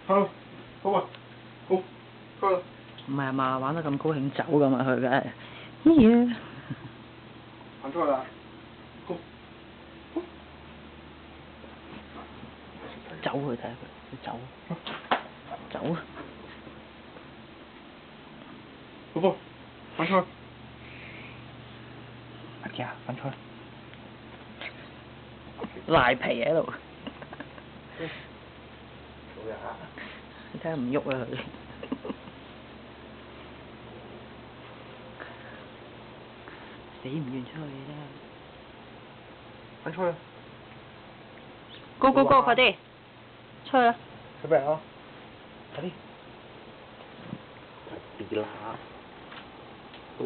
好，好啊，好，好啦。唔係嘛，玩得咁高興走㗎嘛，佢梗係乜嘢？行出去啦，好，好，走佢睇下佢走，走啊！寶寶，行出去。阿姐啊，行出去。賴皮喺度。做呀！你睇下唔喐啊佢。死唔願出去啫。行出去。Go go go！快啲，出去啦！準備啊！快啲。別啦！哦